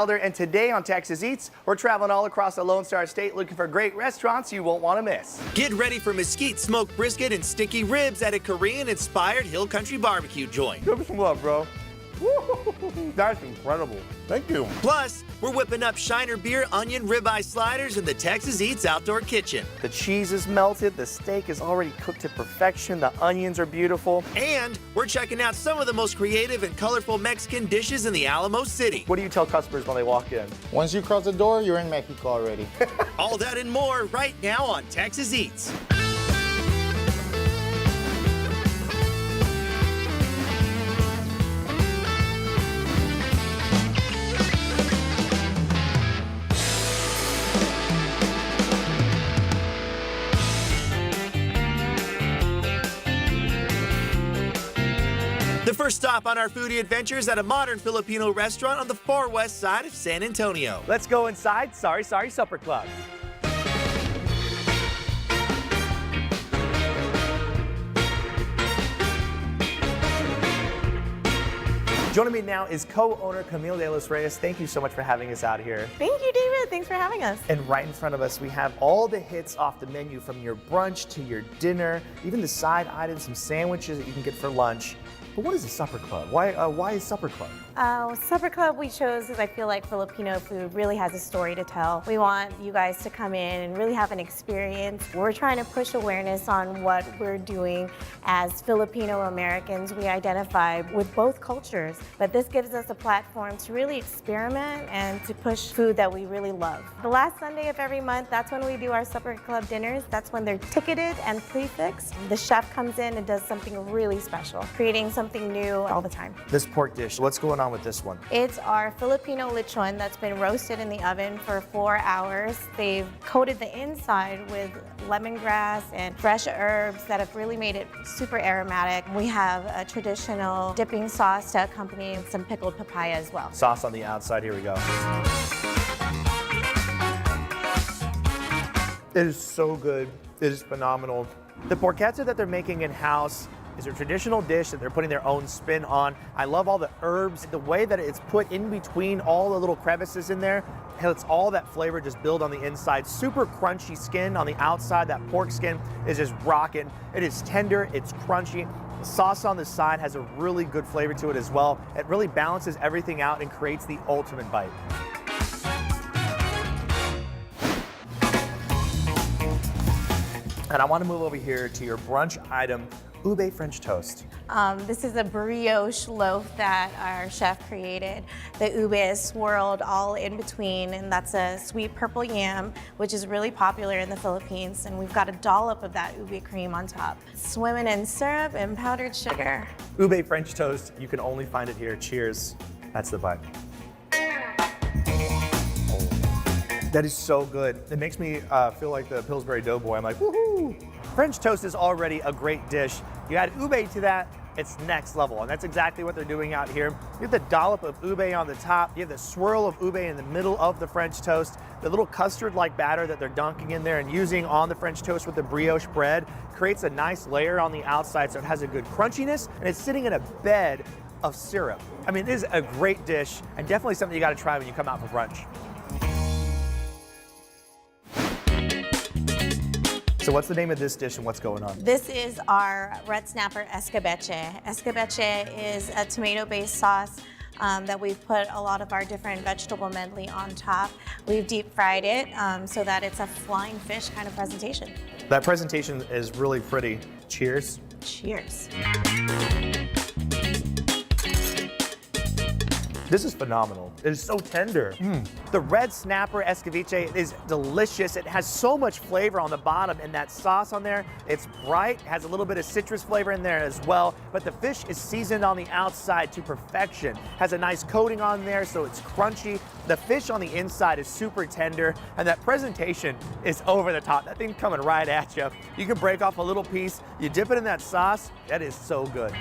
And today on Texas Eats, we're traveling all across the Lone Star State looking for great restaurants you won't want to miss. Get ready for mesquite smoked brisket and sticky ribs at a Korean-inspired hill country barbecue joint. Give me some love, bro. That's incredible. Thank you. Plus, we're whipping up Shiner Beer onion ribeye sliders in the Texas Eats outdoor kitchen. The cheese is melted, the steak is already cooked to perfection, the onions are beautiful. And we're checking out some of the most creative and colorful Mexican dishes in the Alamo City. What do you tell customers when they walk in? Once you cross the door, you're in Mexico already. All that and more right now on Texas Eats. The first stop on our foodie adventures at a modern Filipino restaurant on the far west side of San Antonio. Let's go inside Sorry Supper Club. Joining me now is co-owner Camille De Los Reyes. Thank you so much for having us out here. Thank you, David. Thanks for having us. And right in front of us, we have all the hits off the menu, from your brunch to your dinner, even the side items, some sandwiches that you can get for lunch. But what is a supper club? Why is supper club? Supper Club we chose because I feel like Filipino food really has a story to tell. We want you guys to come in and really have an experience. We're trying to push awareness on what we're doing as Filipino Americans. We identify with both cultures, but this gives us a platform to really experiment and to push food that we really love. The last Sunday of every month, that's when we do our Supper Club dinners. That's when they're ticketed and prefixed. The chef comes in and does something really special, creating something new all the time. This pork dish, what's going on with this one? It's our Filipino lechon that's been roasted in the oven for 4 hours. They've coated the inside with lemongrass and fresh herbs that have really made it super aromatic. We have a traditional dipping sauce to accompany some pickled papaya as well. Sauce on the outside, here we go. It is so good. It is phenomenal. The porchetta that they're making in-house is a traditional dish that they're putting their own spin on. I love all the herbs, the way that it's put in between all the little crevices in there. Lets all that flavor just build on the inside. Super crunchy skin on the outside. That pork skin is just rocking. It is tender, it's crunchy. The sauce on the side has a really good flavor to it as well. It really balances everything out and creates the ultimate bite. And I want to move over here to your brunch item, ube French toast. This is a brioche loaf that our chef created. The ube is swirled all in between, and that's a sweet purple yam, which is really popular in the Philippines. And we've got a dollop of that ube cream on top. Swimming in syrup and powdered sugar. Ube French toast, you can only find it here. Cheers. That's the bite. That is so good. It makes me feel like the Pillsbury Doughboy. I'm like, woohoo! French toast is already a great dish. You add ube to that, it's next level. And that's exactly what they're doing out here. You have the dollop of ube on the top. You have the swirl of ube in the middle of the French toast. The little custard-like batter that they're dunking in there and using on the French toast with the brioche bread creates a nice layer on the outside, so it has a good crunchiness, and it's sitting in a bed of syrup. I mean, it is a great dish, and definitely something you gotta try when you come out for brunch. So what's the name of this dish and what's going on? This is our red snapper escabeche. Escabeche is a tomato-based sauce that we've put a lot of our different vegetable medley on top. We've deep fried it so that it's a flying fish kind of presentation. That presentation is really pretty. Cheers. Cheers. This is phenomenal. It is so tender. The red snapper escabeche is delicious. It has so much flavor on the bottom, and that sauce on there, it's bright, has a little bit of citrus flavor in there as well, but the fish is seasoned on the outside to perfection. Has a nice coating on there, so it's crunchy. The fish on the inside is super tender, and that presentation is over the top. That thing's coming right at you. You can break off a little piece, you dip it in that sauce, that is so good.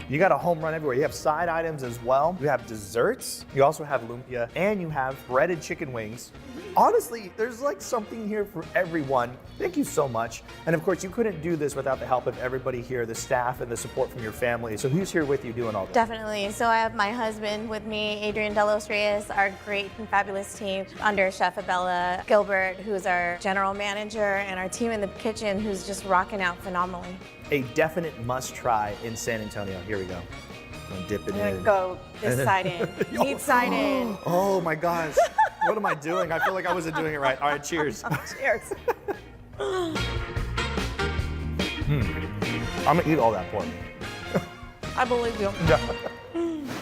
You got a home run everywhere. You have side items as well. You have desserts. You also have lumpia, and you have breaded chicken wings. Honestly, there's like something here for everyone. Thank you so much. And of course, you couldn't do this without the help of everybody here, the staff and the support from your family. So who's here with you doing all this? Definitely. So I have my husband with me, Adrian Delos Reyes, our great and fabulous team under Chef Abella Gilbert, who's our general manager, and our team in the kitchen who's just rocking out phenomenally. A definite must try in San Antonio. Here we go. I'm gonna dip it I'm in. gonna go this side in, meat side in. Oh my gosh. What am I doing? I feel like I wasn't doing it right. All right, cheers. Cheers. I'm gonna eat all that pork. I believe you.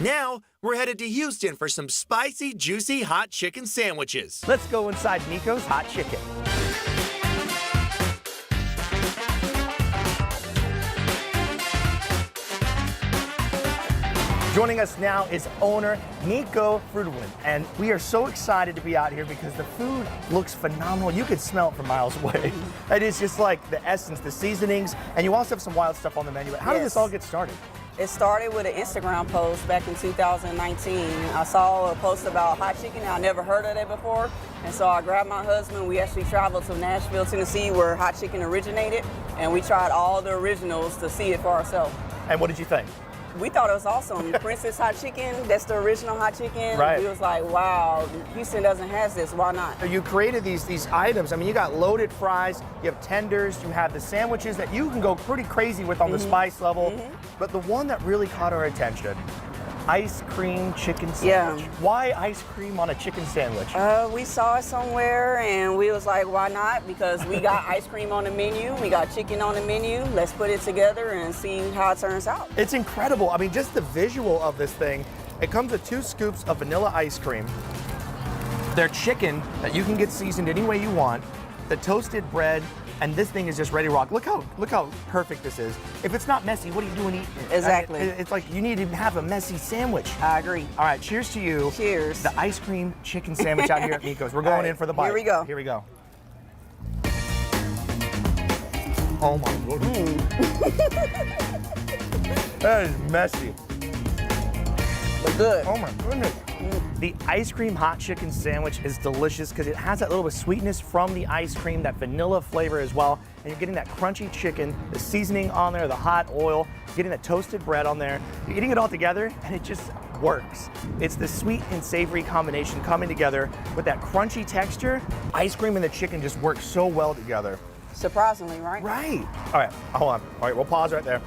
Now, we're headed to Houston for some spicy, juicy hot chicken sandwiches. Let's go inside Miko's Hot Chicken. Joining us now is owner Miko Fruitwin, and we are so excited to be out here because the food looks phenomenal. You could smell it from miles away. It is just like the essence, the seasonings, and you also have some wild stuff on the menu. But how did this all get started? It started with an Instagram post back in 2019. I saw a post about hot chicken. I never heard of it before. And so I grabbed my husband. We actually traveled to Nashville, Tennessee, where hot chicken originated. And we tried all the originals to see it for ourselves. And what did you think? We thought it was awesome. Princess Hot Chicken, that's the original hot chicken. Right. We was like, wow, Houston doesn't have this, why not? You created these items. I mean, you got loaded fries, you have tenders, you have the sandwiches that you can go pretty crazy with on the spice level. But the one that really caught our attention, ice cream chicken sandwich. Yeah. Why ice cream on a chicken sandwich? We saw it somewhere and we was like, why not? Because we got ice cream on the menu, we got chicken on the menu. Let's put it together and see how it turns out. It's incredible. I mean, just the visual of this thing. It comes with 2 scoops of vanilla ice cream. Their chicken that you can get seasoned any way you want. The toasted bread, and this thing is just ready to rock. Look how perfect this is. If it's not messy, what are you doing eating it? Exactly. It's like you need to have a messy sandwich. I agree. All right, cheers to you. Cheers. The ice cream chicken sandwich out here at Miko's. We're going in for the bite. Here we go. Here we go. Oh my goodness. That is messy. But good. Oh my goodness. The ice cream hot chicken sandwich is delicious because it has that little bit of sweetness from the ice cream, that vanilla flavor as well. And you're getting that crunchy chicken, the seasoning on there, the hot oil, getting that toasted bread on there. You're eating it all together and it just works. It's the sweet and savory combination coming together with that crunchy texture. Ice cream and the chicken just work so well together. Surprisingly, right? Right. All right, hold on. All right, we'll pause right there.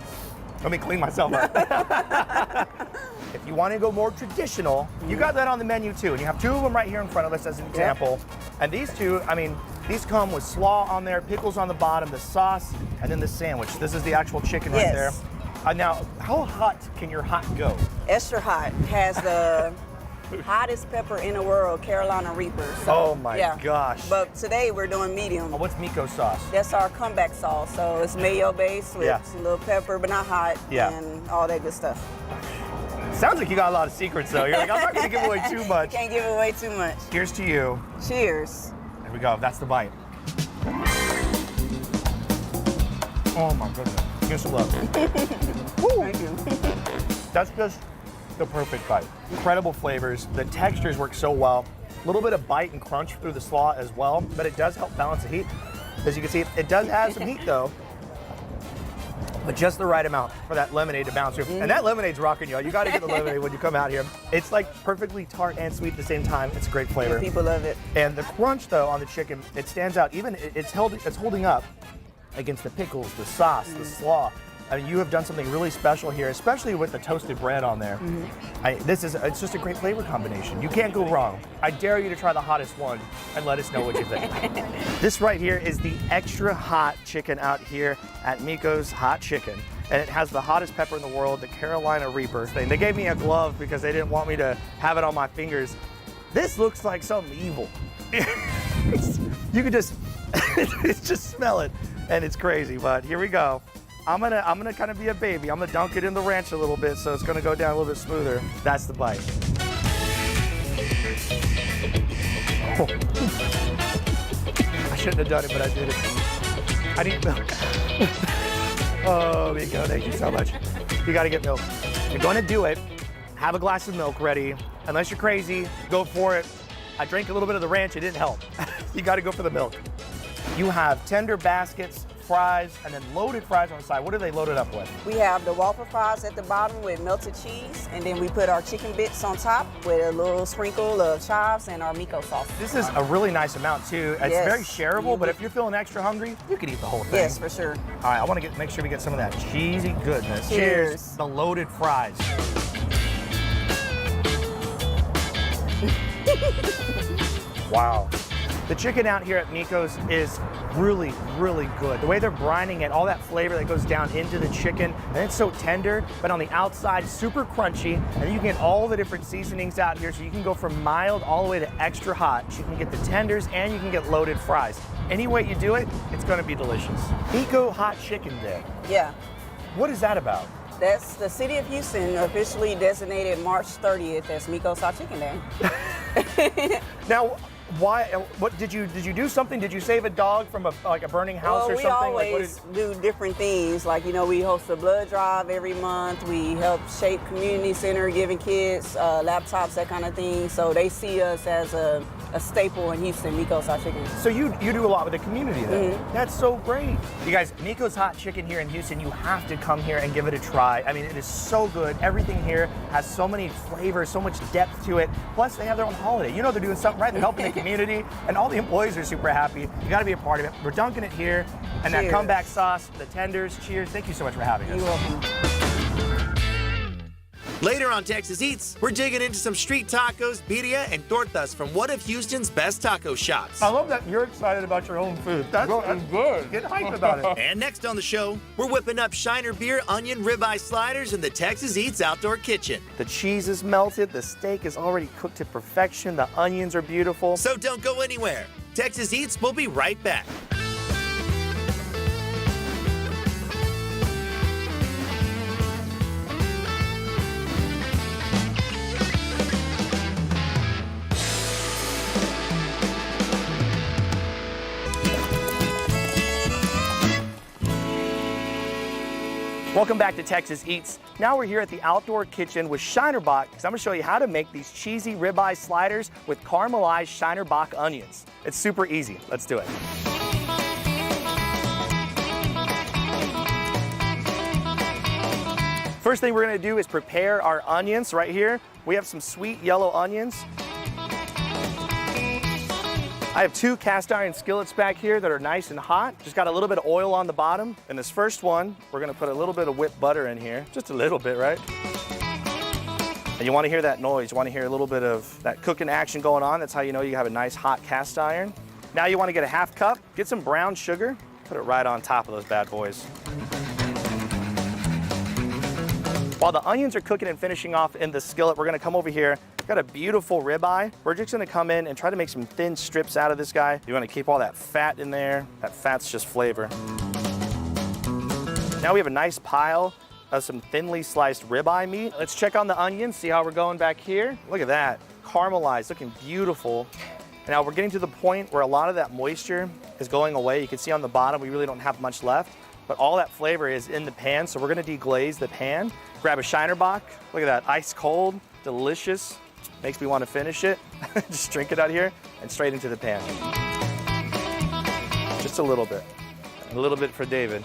Let me clean myself up. If you want to go more traditional, you got that on the menu too. And you have 2 of them right here in front of us as an example. And these 2, I mean, these come with slaw on there, pickles on the bottom, the sauce, and then the sandwich. This is the actual chicken right there. Now, how hot can your hot go? Extra hot. Has the hottest pepper in the world, Carolina Reaper. So, Oh my gosh. But today we're doing medium. Oh, what's Miko sauce? That's our comeback sauce. So it's mayo based with a little pepper, but not hot, and all that good stuff. Sounds like you got a lot of secrets though. You're like, I'm not gonna give away too much. Can't give away too much. Here's to you. Cheers. There we go, that's the bite. Oh my goodness, give some love. Thank you. That's just the perfect bite. Incredible flavors, the textures work so well. A little bit of bite and crunch through the slaw as well, but it does help balance the heat. As you can see, it does have some heat though, but just the right amount for that lemonade to bounce through. And that lemonade's rocking, y'all. You gotta get the lemonade when you come out here. It's like perfectly tart and sweet at the same time. It's a great flavor. Yeah, people love it. And the crunch though on the chicken, it stands out. Even it's holding up against the pickles, the sauce, the slaw. I mean, you have done something really special here, especially with the toasted bread on there. It's just a great flavor combination. You can't go wrong. I dare you to try the hottest one and let us know what you think. This right here is the extra hot chicken out here at Miko's Hot Chicken. And it has the hottest pepper in the world, the Carolina Reaper thing. They gave me a glove because they didn't want me to have it on my fingers. This looks like something evil. You could just, just smell it, and it's crazy, but here we go. I'm gonna kind of be a baby. I'm gonna dunk it in the ranch a little bit, so it's gonna go down a little bit smoother. That's the bite. Oh. I shouldn't have done it, but I did it. I need milk. Oh, Miko, thank you so much. You gotta get milk. You're gonna do it, have a glass of milk ready. Unless you're crazy, go for it. I drank a little bit of the ranch, it didn't help. You gotta go for the milk. You have tender baskets, fries, and then loaded fries on the side. What are they loaded up with? We have the waffle fries at the bottom with melted cheese, and then we put our chicken bits on top with a little sprinkle of chives and our Miko sauce. This is a really nice amount too. It's Yes. very shareable, but if you're feeling extra hungry, you could eat the whole thing. Yes, for sure. All right, I want to make sure we get some of that cheesy goodness. Cheers. The loaded fries. Wow. The chicken out here at Miko's is really, really good. The way they're brining it, all that flavor that goes down into the chicken, and it's so tender, but on the outside, super crunchy. And then you can get all the different seasonings out here, so you can go from mild all the way to extra hot. You can get the tenders and you can get loaded fries. Any way you do it, it's gonna be delicious. Miko Hot Chicken Day. Yeah. What is that about? That's the city of Houston officially designated March 30th as Miko's Hot Chicken Day. Now, why? What did you do something? Did you save a dog from a burning house or we something? always do different things. Like, you know, we host a blood drive every month. We help shape community center, giving kids laptops, that kind of thing. So they see us as a staple in Houston, Miko's Hot Chicken. So you do a lot with the community then. Mm-hmm. That's so great. You guys, Miko's Hot Chicken here in Houston, you have to come here and give it a try. I mean, it is so good. Everything here has so many flavors, so much depth to it. Plus, they have their own holiday. You know they're doing something right. They're helping the community, and all the employees are super happy. You got to be a part of it. We're dunking it here, and that Cheers. comeback sauce, the tenders. Cheers. Thank you so much for having us. You're welcome. Later on Texas Eats, we're digging into some street tacos, birria, and tortas from one of Houston's best taco shops. I love that you're excited about your own food. That's good. Get hyped about it. And next on the show, we're whipping up Shiner Beer onion ribeye sliders in the Texas Eats outdoor kitchen. The cheese is melted, the steak is already cooked to perfection, the onions are beautiful. So don't go anywhere. Texas Eats will be right back. Welcome back to Texas Eats. Now we're here at the outdoor kitchen with Shinerbach, because I'm gonna show you how to make these cheesy ribeye sliders with caramelized Shinerbach onions. It's super easy. Let's do it. First thing we're gonna do is prepare our onions right here. We have some sweet yellow onions. I have 2 cast iron skillets back here that are nice and hot. Just got a little bit of oil on the bottom. In this first one, we're gonna put a little bit of whipped butter in here. Just a little bit, right? And you wanna hear that noise. You wanna hear a little bit of that cooking action going on. That's how you know you have a nice hot cast iron. Now you wanna get a half cup, get some brown sugar, put it right on top of those bad boys. While the onions are cooking and finishing off in the skillet, we're gonna come over here. Got a beautiful ribeye. We're just gonna come in and try to make some thin strips out of this guy. You wanna keep all that fat in there. That fat's just flavor. Now we have a nice pile of some thinly sliced ribeye meat. Let's check on the onions, see how we're going back here. Look at that, caramelized, looking beautiful. And now we're getting to the point where a lot of that moisture is going away. You can see on the bottom, we really don't have much left, but all that flavor is in the pan, so we're gonna deglaze the pan. Grab a Shinerbach, look at that, ice cold, delicious. Makes me want to finish it. Just drink it out here and straight into the pan. Just a little bit. A little bit for David.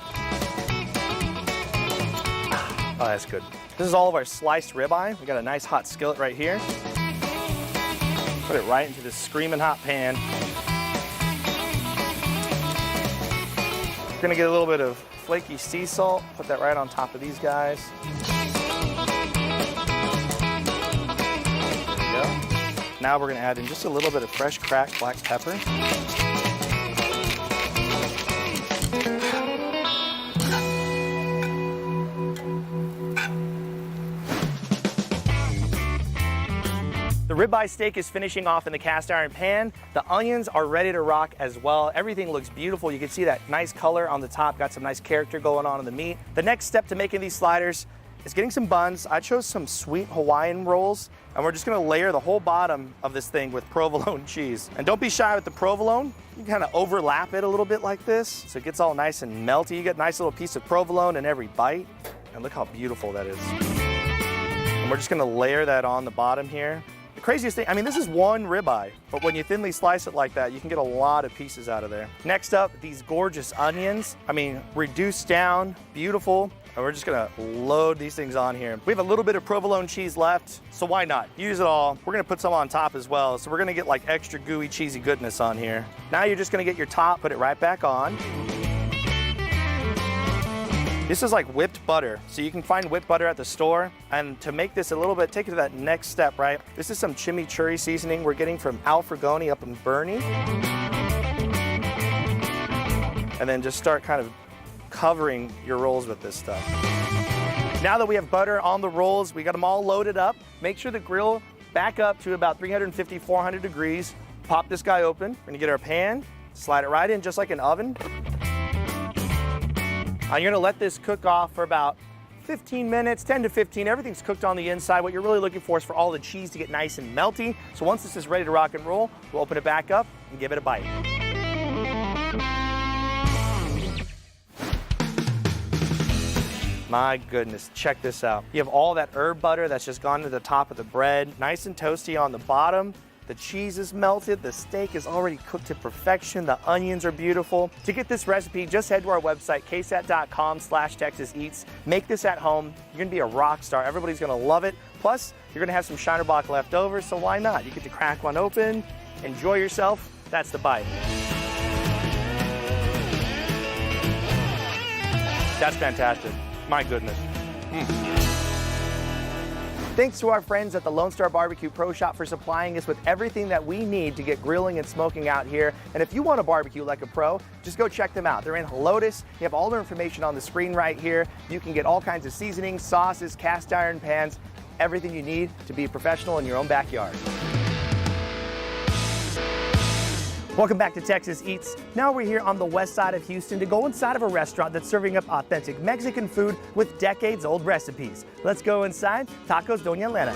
Oh, that's good. This is all of our sliced ribeye. We got a nice hot skillet right here. Put it right into this screaming hot pan. We're gonna get a little bit of flaky sea salt. Put that right on top of these guys. Now we're gonna add in just a little bit of fresh cracked black pepper. The ribeye steak is finishing off in the cast iron pan. The onions are ready to rock as well. Everything looks beautiful. You can see that nice color on the top, got some nice character going on in the meat. The next step to making these sliders is getting some buns. I chose some sweet Hawaiian rolls, and we're just gonna layer the whole bottom of this thing with provolone cheese. And don't be shy with the provolone. You kind of overlap it a little bit like this, so it gets all nice and melty. You get a nice little piece of provolone in every bite, and look how beautiful that is. And we're just gonna layer that on the bottom here. The craziest thing, I mean, this is one ribeye, but when you thinly slice it like that, you can get a lot of pieces out of there. Next up, these gorgeous onions. I mean, reduced down, beautiful. And we're just gonna load these things on here. We have a little bit of provolone cheese left, so why not? Use it all. We're gonna put some on top as well, so we're gonna get like extra gooey, cheesy goodness on here. Now you're just gonna get your top, put it right back on. This is like whipped butter, so you can find whipped butter at the store. And to make this a little bit, take it to that next step, right? This is some chimichurri seasoning we're getting from Al Fragoni up in Bernie. And then just start kind of covering your rolls with this stuff. Now that we have butter on the rolls, we got them all loaded up. Make sure the grill back up to about 350, 400 degrees. Pop this guy open. We're gonna get our pan, slide it right in just like an oven. You're gonna let this cook off for about 15 minutes, 10 to 15. Everything's cooked on the inside. What you're really looking for is for all the cheese to get nice and melty. So once this is ready to rock and roll, we'll open it back up and give it a bite. My goodness, check this out. You have all that herb butter that's just gone to the top of the bread, nice and toasty on the bottom. The cheese is melted, the steak is already cooked to perfection, the onions are beautiful. To get this recipe, just head to our website, ksat.com/TexasEats. Make this at home. You're gonna be a rock star. Everybody's gonna love it. Plus, you're gonna have some Shinerbach left over, so why not? You get to crack one open, enjoy yourself. That's the bite. That's fantastic. My goodness. Thanks to our friends at the Lone Star Barbecue Pro Shop for supplying us with everything that we need to get grilling and smoking out here. And if you want to barbecue like a pro, just go check them out. They're in Helotes. You have all their information on the screen right here. You can get all kinds of seasonings, sauces, cast iron pans, everything you need to be a professional in your own backyard. Welcome back to Texas Eats. Now we're here on the west side of Houston to go inside of a restaurant that's serving up authentic Mexican food with decades-old recipes. Let's go inside Tacos Doña Elena.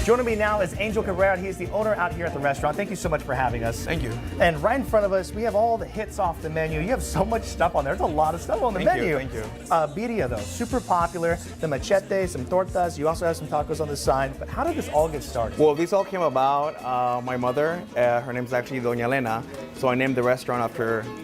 Joining me now is Angel Cabrera. He is the owner out here at the restaurant. Thank you so much for having us. Thank you. And right in front of us, we have all the hits off the menu. You have so much stuff on there. There's a lot of stuff on the menu. Thank you. Birria, though, super popular. The machete, some tortas. You also have some tacos on the side. But how did this all get started? Well, this all came about. My mother, her name's actually Doña Elena, so I named the restaurant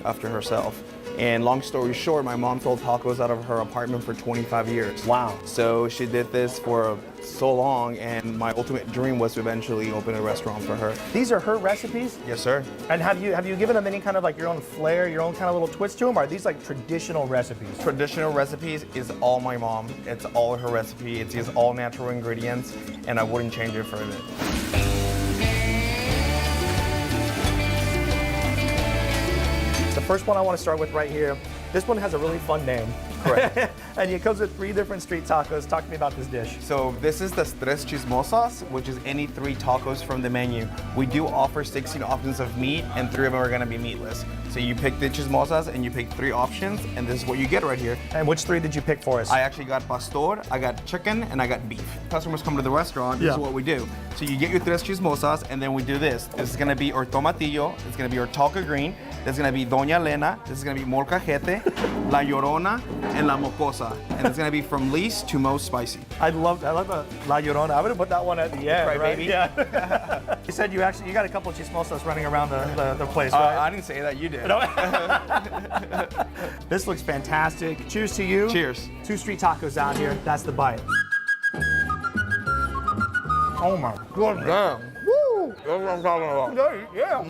after herself. And long story short, my mom sold tacos out of her apartment for 25 years. Wow. So she did this for so long, and my ultimate dream was to eventually open a restaurant for her. These are her recipes? Yes, sir. And have you given them any kind of like your own flair, your own kind of little twist to them? Or are these like traditional recipes? Traditional recipes is all my mom. It's all her recipe. It's just all natural ingredients, and I wouldn't change it for it. The first one I want to start with right here. This one has a really fun name. Correct. And it comes with 3 different street tacos. Talk to me about this dish. So this is the Tres Chismosas, which is any 3 tacos from the menu. We do offer 16 options of meat, and 3 of them are gonna be meatless. So you pick the chismosas and you pick 3 options, and this is what you get right here. And which 3 did you pick for us? I actually got pastor, I got chicken, and I got beef. Customers come to the restaurant, this is what we do. So you get your Tres Chismosas, and then we do this. This is gonna be our tomatillo, it's gonna be our taco green, this is gonna be Doña Elena, this is gonna be molcajete, La Llorona, and La Mocosa. And it's gonna be from least to most spicy. I love the La Llorona. I would have put that one at the end, Right, baby? Yeah. You said you got a couple of chismosas running around the place, right? I didn't say that, you did. This looks fantastic. Cheers to you. Cheers. 2 street tacos out here. That's the bite. Oh my goodness. Damn. Woo! That's what I'm talking about. Yeah.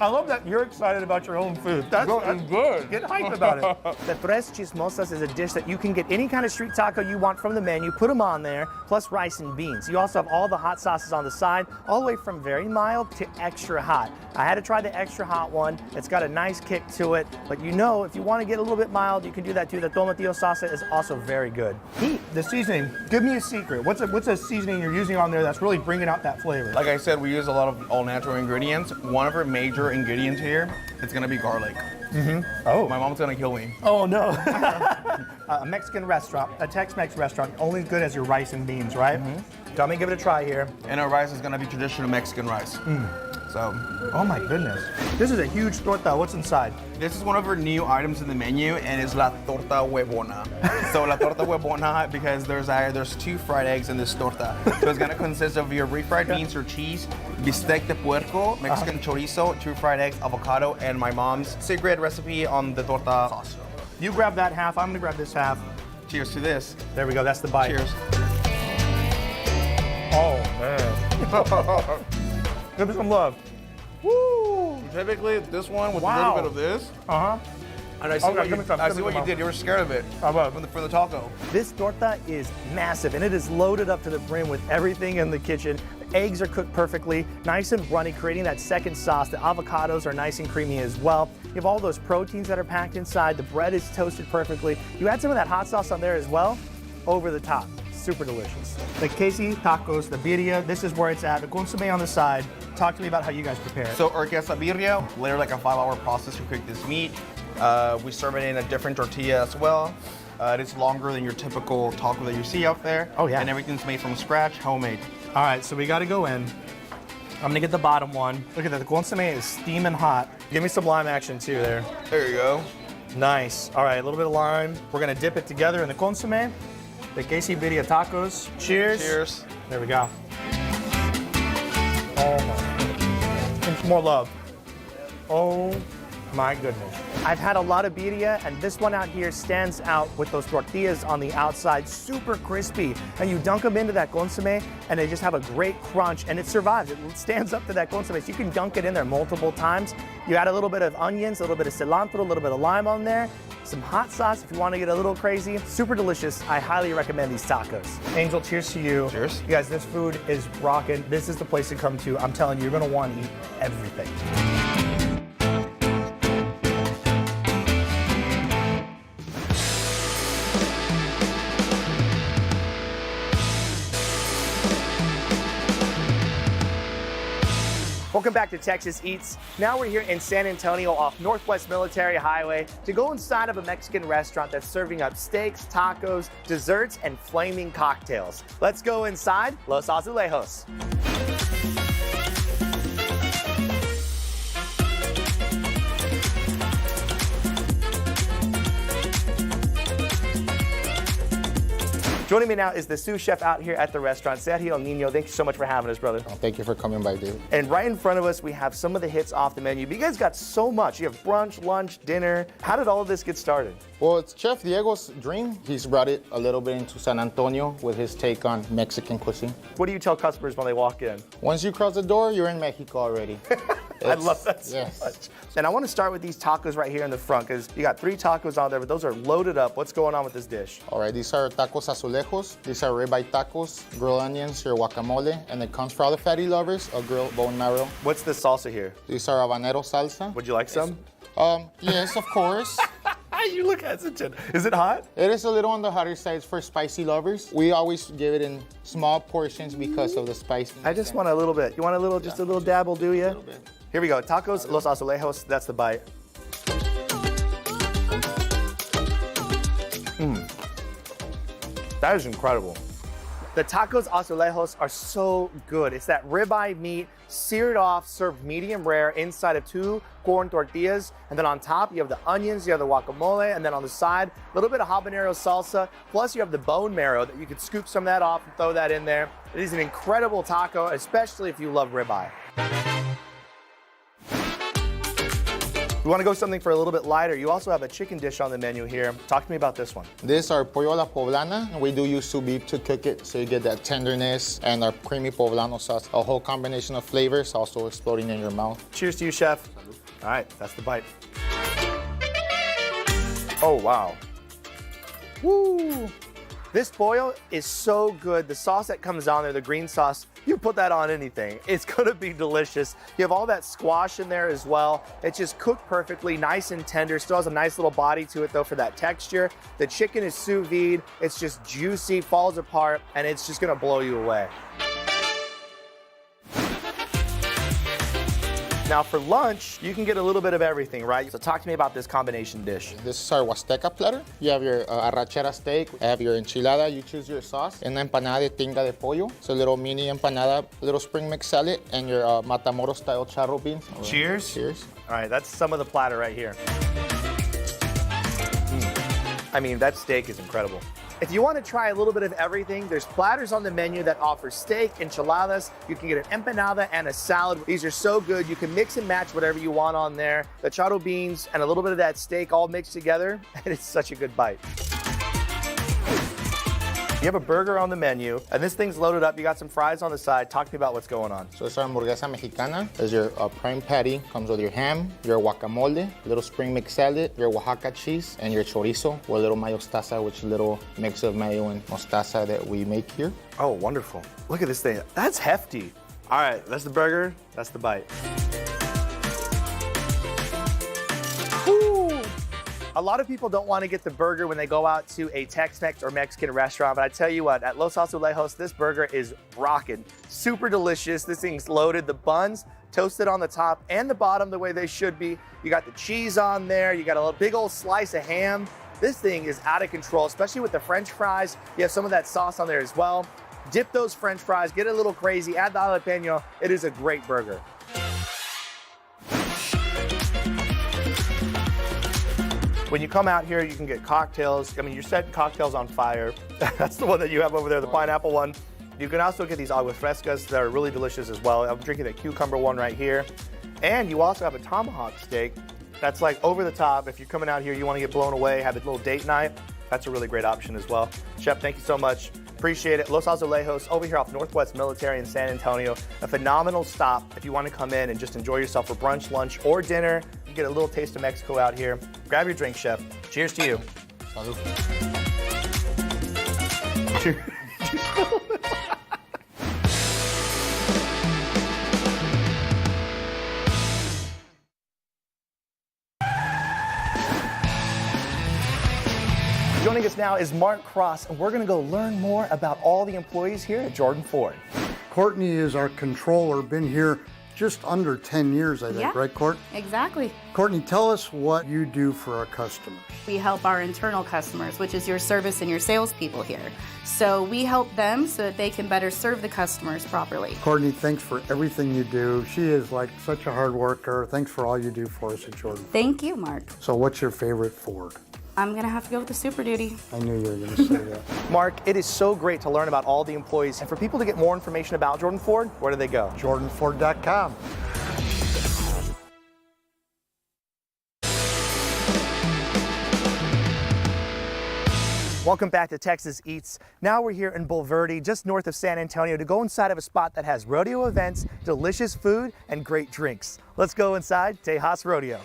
I love that you're excited about your own food. That's good. Get hyped about it. The Tres Chismosas is a dish that you can get any kind of street taco you want from the menu, put them on there, plus rice and beans. You also have all the hot sauces on the side, all the way from very mild to extra hot. I had to try the extra hot one. It's got a nice kick to it, but you know, if you want to get a little bit mild, you can do that too. The tomatillo salsa is also very good. The seasoning, give me a secret. What's a seasoning you're using on there that's really bringing out that flavor? Like I said, we use a lot of all natural ingredients. One of our major ingredients here is gonna be garlic. Oh. My mom's gonna kill me. Oh no. A Mexican restaurant, a Tex-Mex restaurant, only as good as your rice and beans, right? Come and give it a try here. And our rice is gonna be traditional Mexican rice. So Oh my goodness. This is a huge torta. What's inside? this is one of our new items in the menu, and it's la torta huevona. So la torta huevona because there's 2 fried eggs in this torta. So it's gonna consist of your refried beans or cheese, bistec de puerco, Mexican chorizo, 2 fried eggs, avocado, and my mom's secret recipe on the torta sauce. You grab that half. I'm gonna grab this half. Cheers to this. There we go. That's the bite. Cheers. Oh man. Give me some love. Woo! Typically, this one with a Wow. little bit of this. Uh-huh. And I see Okay, give me some, I give see me what some. you did. You were scared of it How about? for the taco. This torta is massive and it is loaded up to the brim with everything in the kitchen. The eggs are cooked perfectly, nice and runny, creating that second sauce. The avocados are nice and creamy as well. You have all those proteins that are packed inside. The bread is toasted perfectly. You add some of that hot sauce on there as well, over the top. Super delicious. The queso tacos, the birria, this is where it's at. The consomme on the side. Talk to me about how you guys prepare it. So our quesadilla, literally like a 5-hour process to cook this meat. We serve it in a different tortilla as well. It is longer than your typical taco that you see out there. Oh, yeah. And everything's made from scratch, homemade. All right, so we got to go in. I'm gonna get the bottom one. Look at that, the consomme is steaming hot. Give me some lime action too there. There you go. Nice. All right, a little bit of lime. We're gonna dip it together in the consomme. The quesadilla tacos. Cheers. Cheers. There we go. Oh my goodness. And some more love. Oh my goodness. I've had a lot of birria, and this one out here stands out with those tortillas on the outside, super crispy. And you dunk them into that consomme, and they just have a great crunch, and it survives. It stands up to that consomme, so you can dunk it in there multiple times. You add a little bit of onions, a little bit of cilantro, a little bit of lime on there, some hot sauce if you want to get a little crazy. Super delicious. I highly recommend these tacos. Angel, cheers to you. Cheers. You guys, this food is rocking. This is the place to come to. I'm telling you, you're going to want to eat everything. Welcome back to Texas Eats. Now we're here in San Antonio off Northwest Military Highway to go inside of a Mexican restaurant that's serving up steaks, tacos, desserts, and flaming cocktails. Let's go inside Los Azulejos. Joining me now is the sous chef out here at the restaurant, Sergio Nino. Thank you so much for having us, brother. Thank you for coming by, dude. And right in front of us, we have some of the hits off the menu. But you guys got so much. You have brunch, lunch, dinner. How did all of this get started? Well, it's Chef Diego's dream. He's brought it a little bit into San Antonio with his take on Mexican cuisine. What do you tell customers when they walk in? Once you cross the door, you're in Mexico already. I love that so yes. much. And I want to start with these tacos right here in the front because you got 3 tacos on there, but those are loaded up. What's going on with this dish? All right, these are tacos azulejos. These are ribeye tacos, grilled onions, your guacamole, and it comes for all the fatty lovers, a grilled bone marrow. What's the salsa here? These are habanero salsa. Would you like some? Yes, of course. You look hesitant. Is it hot? It is a little on the hotter side for spicy lovers. We always give it in small portions because of the spice. I just want a little bit. You want a little, just a little dab will do you? A little bit. Here we go. Tacos Los Azulejos. That's the bite. That is incredible. The tacos azulejos are so good. It's that ribeye meat, seared off, served medium rare inside of 2 corn tortillas. And then on top, you have the onions, you have the guacamole, and then on the side, a little bit of habanero salsa. Plus, you have the bone marrow that you could scoop some of that off and throw that in there. It is an incredible taco, especially if you love ribeye. We want to go something for a little bit lighter. You also have a chicken dish on the menu here. Talk to me about this one. This are pollo a la poblana, and we do use sous vide to cook it, so you get that tenderness and our creamy poblano sauce. A whole combination of flavors also exploding in your mouth. Cheers to you, chef. All right, that's the bite. Oh, wow. Woo! This pollo is so good. The sauce that comes on there, the green sauce, you put that on anything. It's gonna be delicious. You have all that squash in there as well. It's just cooked perfectly, nice and tender. Still has a nice little body to it though for that texture. The chicken is sous vide. It's just juicy, falls apart, and it's just gonna blow you away. Now for lunch, you can get a little bit of everything, right? So talk to me about this combination dish. This is our Huasteca platter. You have your arrachera steak, you have your enchilada, you choose your sauce, and empanada de tinga de pollo. So a little mini empanada, little spring mix salad, and your Matamoros style charro beans. Cheers. Cheers. All right, that's some of the platter right here. I mean, that steak is incredible. If you want to try a little bit of everything, there's platters on the menu that offer steak, enchiladas. You can get an empanada and a salad. These are so good. You can mix and match whatever you want on there. The charro beans and a little bit of that steak all mixed together, and it's such a good bite. You have a burger on the menu, and this thing's loaded up. You got some fries on the side. Talk to me about what's going on. So it's our hamburguesa mexicana. There's your prime patty, comes with your ham, your guacamole, little spring mix salad, your Oaxaca cheese, and your chorizo, with a little mayo mostaza, which is a little mix of mayo and mostaza that we make here. Oh, wonderful. Look at this thing. That's hefty. All right, that's the burger. That's the bite. A lot of people don't want to get the burger when they go out to a Tex-Mex or Mexican restaurant, but I tell you what, at Los Azulejos, this burger is rocking. Super delicious. This thing's loaded. The buns toasted on the top and the bottom the way they should be. You got the cheese on there. You got a big old slice of ham. This thing is out of control, especially with the French fries. You have some of that sauce on there as well. Dip those French fries, get it a little crazy, add the jalapeno. It is a great burger. When you come out here, you can get cocktails. I mean, you're setting cocktails on fire. That's the one that you have over there, the pineapple one. You can also get these aguas frescas that are really delicious as well. I'm drinking the cucumber one right here. And you also have a tomahawk steak that's like over the top. If you're coming out here, you want to get blown away, have a little date night, that's a really great option as well. Chef, thank you so much. Appreciate it. Los Azulejos over here off Northwest Military in San Antonio. A phenomenal stop if you want to come in and just enjoy yourself for brunch, lunch, or dinner. You get a little taste of Mexico out here. Grab your drink, Chef. Cheers to you. Salud. Joining us now is Mark Cross, and we're going to go learn more about all the employees here at Jordan Ford. Courtney is our controller, been here just under 10 years, I think, Yeah. right, Court? Exactly. Courtney, tell us what you do for our customers. We help our internal customers, which is your service and your salespeople here. So we help them so that they can better serve the customers properly. Courtney, thanks for everything you do. She is like such a hard worker. Thanks for all you do for us at Jordan. Thank you, Mark. So what's your favorite Ford? I'm gonna have to go with the Super Duty. I knew you were going to say that. Mark, it is so great to learn about all the employees. And for people to get more information about Jordan Ford, where do they go? JordanFord.com. Welcome back to Texas Eats. Now we're here in Bulverde, just north of San Antonio, to go inside of a spot that has rodeo events, delicious food, and great drinks. Let's go inside Tejas Rodeo.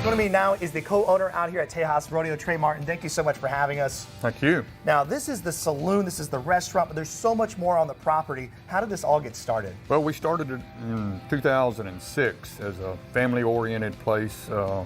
Joining me now is the co-owner out here at Tejas Rodeo, Trey Martin. Thank you so much for having us. Thank you. Now, this is the saloon, this is the restaurant, but there's so much more on the property. How did this all get started? Well, we started it in 2006 as a family-oriented place to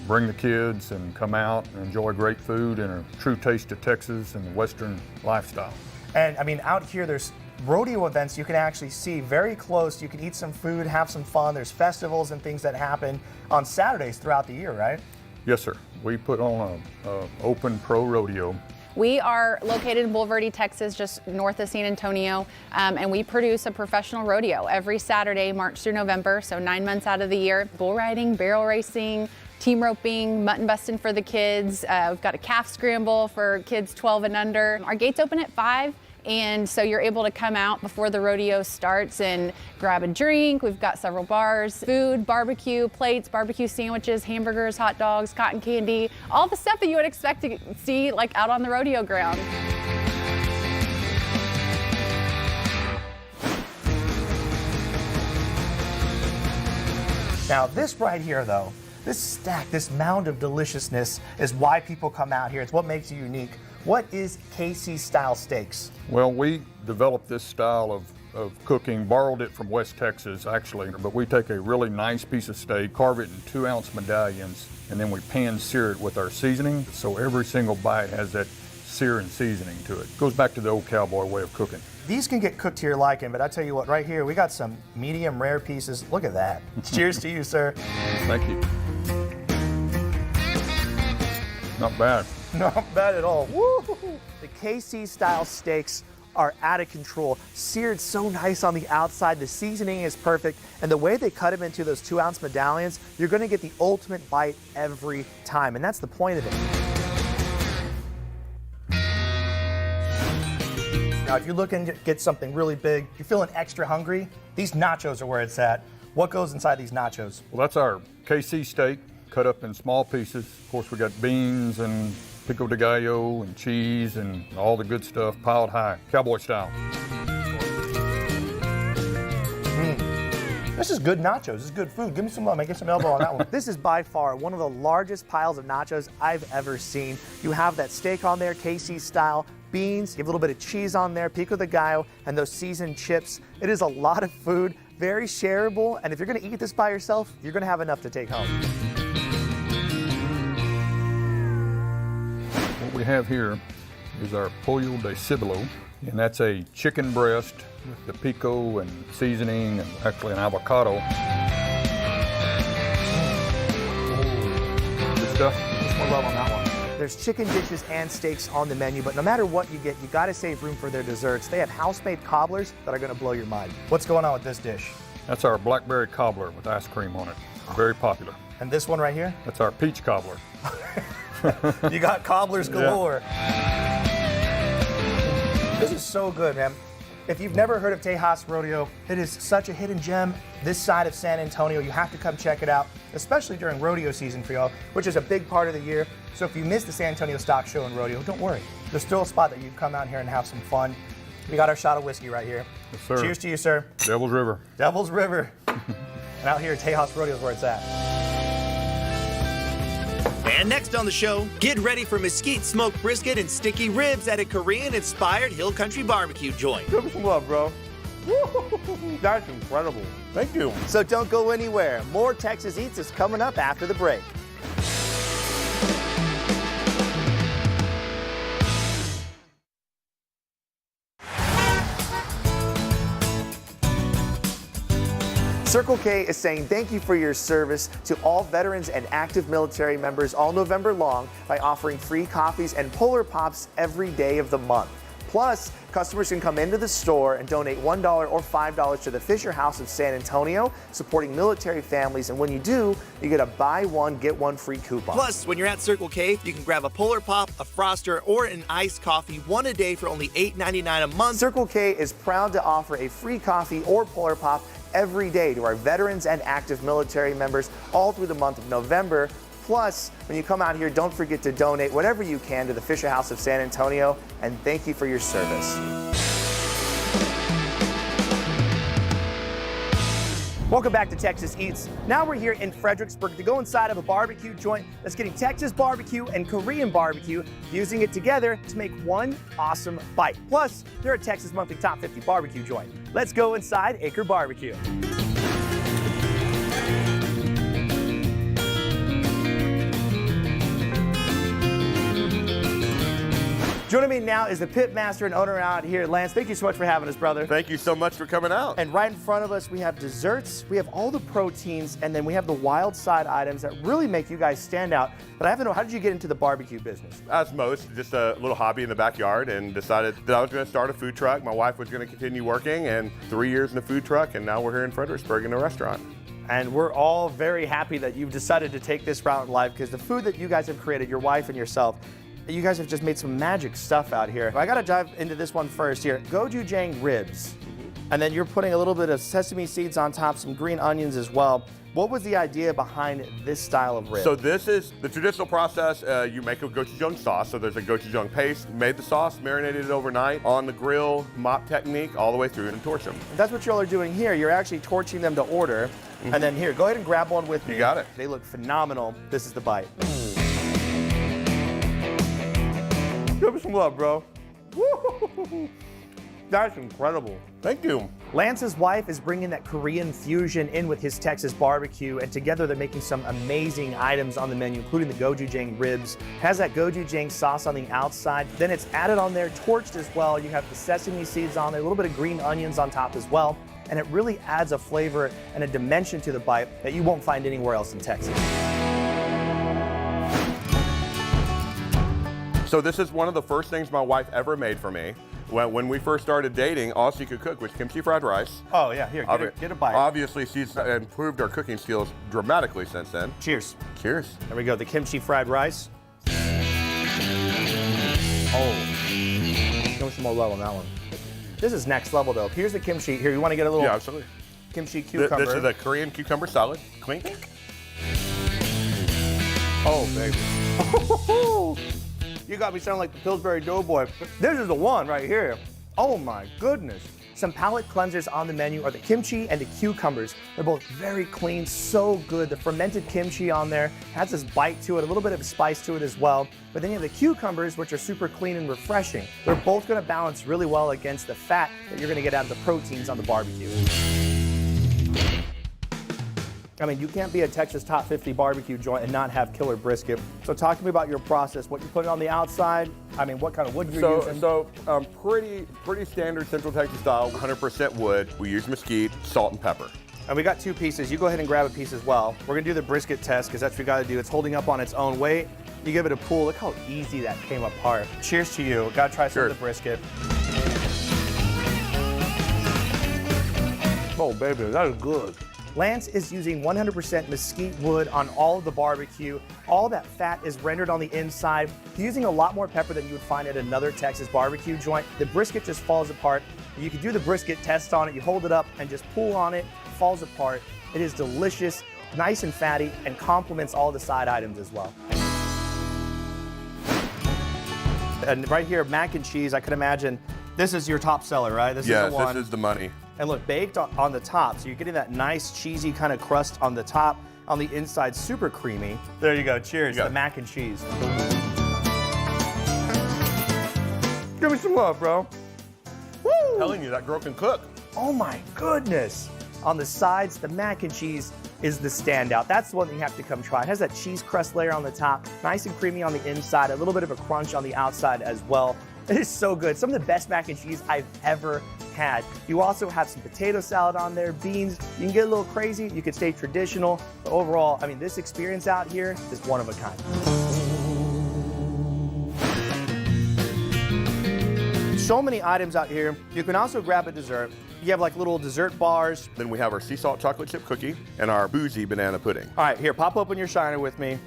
bring the kids and come out and enjoy great food and a true taste of Texas and the Western lifestyle. And I mean, out here, there's rodeo events you can actually see very close. You can eat some food, have some fun. There's festivals and things that happen on Saturdays throughout the year, right? Yes, sir. We put on a open pro rodeo. We are located in Bulverde, Texas, just north of San Antonio, and we produce a professional rodeo every Saturday, March through November, so 9 months out of the year. Bull riding, barrel racing, team roping, mutton busting for the kids. We've got a calf scramble for kids 12 and under. Our gates open at 5. And so you're able to come out before the rodeo starts and grab a drink. We've got several bars, food, barbecue, plates, barbecue sandwiches, hamburgers, hot dogs, cotton candy, all the stuff that you would expect to see like out on the rodeo ground. Now, this right here, though, this stack, this mound of deliciousness is why people come out here. It's what makes you unique. What is KC style steaks? Well, we developed this style of of cooking, borrowed it from West Texas actually, but we take a really nice piece of steak, carve it in 2-ounce medallions, and then we pan sear it with our seasoning, so every single bite has that sear and seasoning to it. Goes back to the old cowboy way of cooking. These can get cooked to your liking, but I tell you what, right here, we got some medium rare pieces. Look at that. Cheers to you, sir. Thank you. Not bad. Not bad at all. Woo! The KC style steaks are out of control. Seared so nice on the outside, the seasoning is perfect, and the way they cut them into those 2-ounce medallions, you're gonna get the ultimate bite every time, and that's the point of it. Now, if you're looking to get something really big, you're feeling extra hungry, these nachos are where it's at. What goes inside these nachos? Well, that's our KC steak cut up in small pieces. Of course, we got beans and pico de gallo and cheese and all the good stuff piled high, cowboy style. This is good nachos. This is good food. Give me some love. Get some elbow on that one. This is by far one of the largest piles of nachos I've ever seen. You have that steak on there, KC style, beans, you have a little bit of cheese on there, pico de gallo, and those seasoned chips. It is a lot of food, very shareable, and if you're gonna eat this by yourself, you're gonna have enough to take home. What we have here is our pollo de cibolo, and that's a chicken breast with the pico and seasoning and actually an avocado. Good stuff. Just more love on that one. There's chicken dishes and steaks on the menu, but no matter what you get, you gotta save room for their desserts. They have house-made cobblers that are gonna blow your mind. What's going on with this dish? That's our blackberry cobbler with ice cream on it. Very popular. And this one right here? That's our peach cobbler. You got cobblers galore. Yeah. This is so good, man. If you've never heard of Tejas Rodeo, it is such a hidden gem this side of San Antonio. You have to come check it out, especially during rodeo season for y'all, which is a big part of the year. So if you missed the San Antonio Stock Show and Rodeo, don't worry. There's still a spot that you can come out here and have some fun. We got our shot of whiskey right here. Yes, sir. Cheers to you, sir. Devil's River. Devil's River. And out here, Tejas Rodeo is where it's at. And next on the show, get ready for mesquite smoked brisket and sticky ribs at a Korean-inspired Hill Country barbecue joint. Give me some love, bro. That's incredible. Thank you. So don't go anywhere. More Texas Eats is coming up after the break. Circle K is saying thank you for your service to all veterans and active military members all November long by offering free coffees and Polar Pops every day of the month. Plus, customers can come into the store and donate $1 or $5 to the Fisher House of San Antonio, supporting military families. And when you do, you get a buy one, get one free coupon. Plus, when you're at Circle K, you can grab a Polar Pop, a Froster, or an iced coffee, one a day for only $8.99 a month. Circle K is proud to offer a free coffee or Polar Pop every day to our veterans and active military members all through the month of November. Plus, when you come out here, don't forget to donate whatever you can to the Fisher House of San Antonio, and thank you for your service. Welcome back to Texas Eats. Now we're here in Fredericksburg to go inside of a barbecue joint that's getting Texas barbecue and Korean barbecue, fusing it together to make one awesome bite. Plus, they're a Texas Monthly Top 50 barbecue joint. Let's go inside Acre Barbecue. Joining me now is the pit master and owner out here, Lance. Thank you so much for having us, brother. Thank you so much for coming out. And right in front of us, we have desserts, we have all the proteins, and then we have the wild side items that really make you guys stand out. But I have to know, how did you get into the barbecue business? As most, just a little hobby in the backyard, and decided that I was going to start a food truck. My wife was going to continue working, and 3 years in a food truck, and now we're here in Fredericksburg in a restaurant. And we're all very happy that you've decided to take this route in life, because the food that you guys have created, your wife and yourself, you guys have just made some magic stuff out here. I gotta dive into this one first here. Gochujang ribs. And then you're putting a little bit of sesame seeds on top, some green onions as well. What was the idea behind this style of rib? So this is the traditional process. You make a gochujang sauce. So there's a gochujang paste. Made the sauce, marinated it overnight on the grill, mop technique, all the way through and torch them. That's what y'all are doing here. You're actually torching them to order. And then here, go ahead and grab one with me. You got it. They look phenomenal. This is the bite. Give me some love, bro. That's incredible. Thank you. Lance's wife is bringing that Korean fusion in with his Texas barbecue, and together they're making some amazing items on the menu, including the gochujang ribs. It has that gochujang sauce on the outside, then it's added on there, torched as well. You have the sesame seeds on there, a little bit of green onions on top as well, and it really adds a flavor and a dimension to the bite that you won't find anywhere else in Texas. So this is one of the first things my wife ever made for me. When we first started dating, all she could cook was kimchi fried rice. Oh yeah, here, get a bite. Obviously, she's improved our cooking skills dramatically since then. Cheers. Cheers. There we go, the kimchi fried rice. Oh, give me some more love on that one. This is next level though. Here's the kimchi. Here, you want to get a little absolutely. Kimchi cucumber. This is a Korean cucumber salad. Clink. Oh, baby. You got me sounding like the Pillsbury Doughboy. This is the one right here. Oh my goodness. Some palate cleansers on the menu are the kimchi and the cucumbers. They're both very clean, so good. The fermented kimchi on there has this bite to it, a little bit of a spice to it as well. But then you have the cucumbers, which are super clean and refreshing. They're both gonna balance really well against the fat that you're gonna get out of the proteins on the barbecue. I mean, you can't be a Texas top 50 barbecue joint and not have killer brisket. So talk to me about your process, what you put on the outside. I mean, what kind of wood you're using? Pretty standard Central Texas style, 100% wood. We use mesquite, salt, and pepper. And we got 2 pieces. You go ahead and grab a piece as well. We're gonna do the brisket test because that's what you gotta do. It's holding up on its own weight. You give it a pull. Look how easy that came apart. Cheers to you. Gotta try some of the brisket. Oh, baby, that is good. Lance is using 100% mesquite wood on all of the barbecue. All that fat is rendered on the inside. He's using a lot more pepper than you would find at another Texas barbecue joint. The brisket just falls apart. You can do the brisket test on it. You hold it up and just pull on it. It falls apart. It is delicious, nice and fatty, and complements all the side items as well. And right here, mac and cheese, I could imagine, this is your top seller, right? This is the one. This is the money. And look, baked on the top, so you're getting that nice cheesy kind of crust on the top, on the inside super creamy. There you go, cheers, the mac and cheese. Give me some love, bro. Woo! I'm telling you, that girl can cook. Oh my goodness. On the sides, the mac and cheese is the standout. That's the one that you have to come try. It has that cheese crust layer on the top, nice and creamy on the inside, a little bit of a crunch on the outside as well. It is so good. Some of the best mac and cheese I've ever had. You also have some potato salad on there, beans. You can get a little crazy. You can stay traditional. But overall, I mean, this experience out here is one of a kind. So many items out here. You can also grab a dessert. You have like little dessert bars. Then we have our sea salt chocolate chip cookie and our boozy banana pudding. All right, here, pop open your Shiner with me.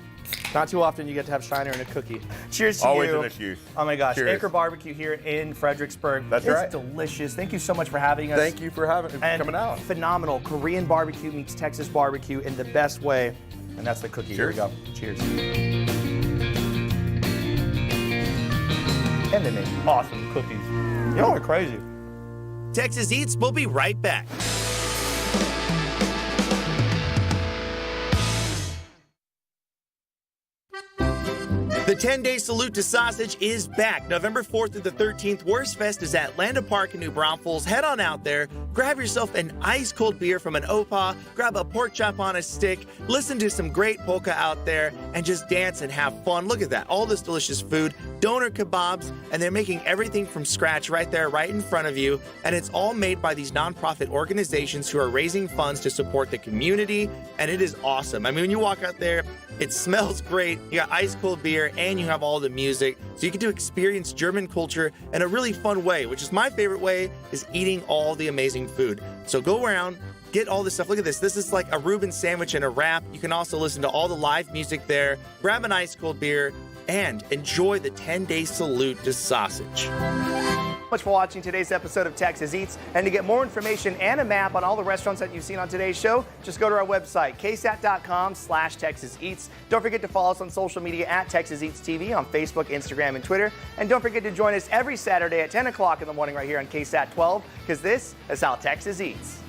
Not too often you get to have Shiner in a cookie. Cheers to Always you. an excuse. Oh my gosh, Cheers. Acre Barbecue here in Fredericksburg. That's right. It's delicious. Thank you so much for having us. Thank you for coming out. Phenomenal. Korean barbecue meets Texas barbecue in the best way. And that's the cookie. Cheers. Here we go. Cheers. And they make awesome cookies. Y'all are crazy. Texas Eats will be right back. The 10-day salute to sausage is back. November 4th through the 13th, Worst Fest is at Landa Park in New Braunfels. Head on out there, grab yourself an ice-cold beer from an Opa, grab a pork chop on a stick, listen to some great polka out there, and just dance and have fun. Look at that, all this delicious food, doner kebabs, and they're making everything from scratch right there, right in front of you. And it's all made by these nonprofit organizations who are raising funds to support the community, and it is awesome. I mean, when you walk out there, it smells great. You got ice-cold beer, and you have all the music. So you get to experience German culture in a really fun way, which is my favorite way, is eating all the amazing food. So go around, get all this stuff. Look at this. This is like a Reuben sandwich and a wrap. You can also listen to all the live music there, grab an ice-cold beer, and enjoy the 10-day salute to sausage. Much for watching today's episode of Texas Eats. And to get more information and a map on all the restaurants that you've seen on today's show, just go to our website, ksat.com/Texas Eats. Don't forget to follow us on social media at Texas Eats TV on Facebook, Instagram, and Twitter. And don't forget to join us every Saturday at 10 o'clock in the morning right here on KSAT 12, because this is how Texas Eats.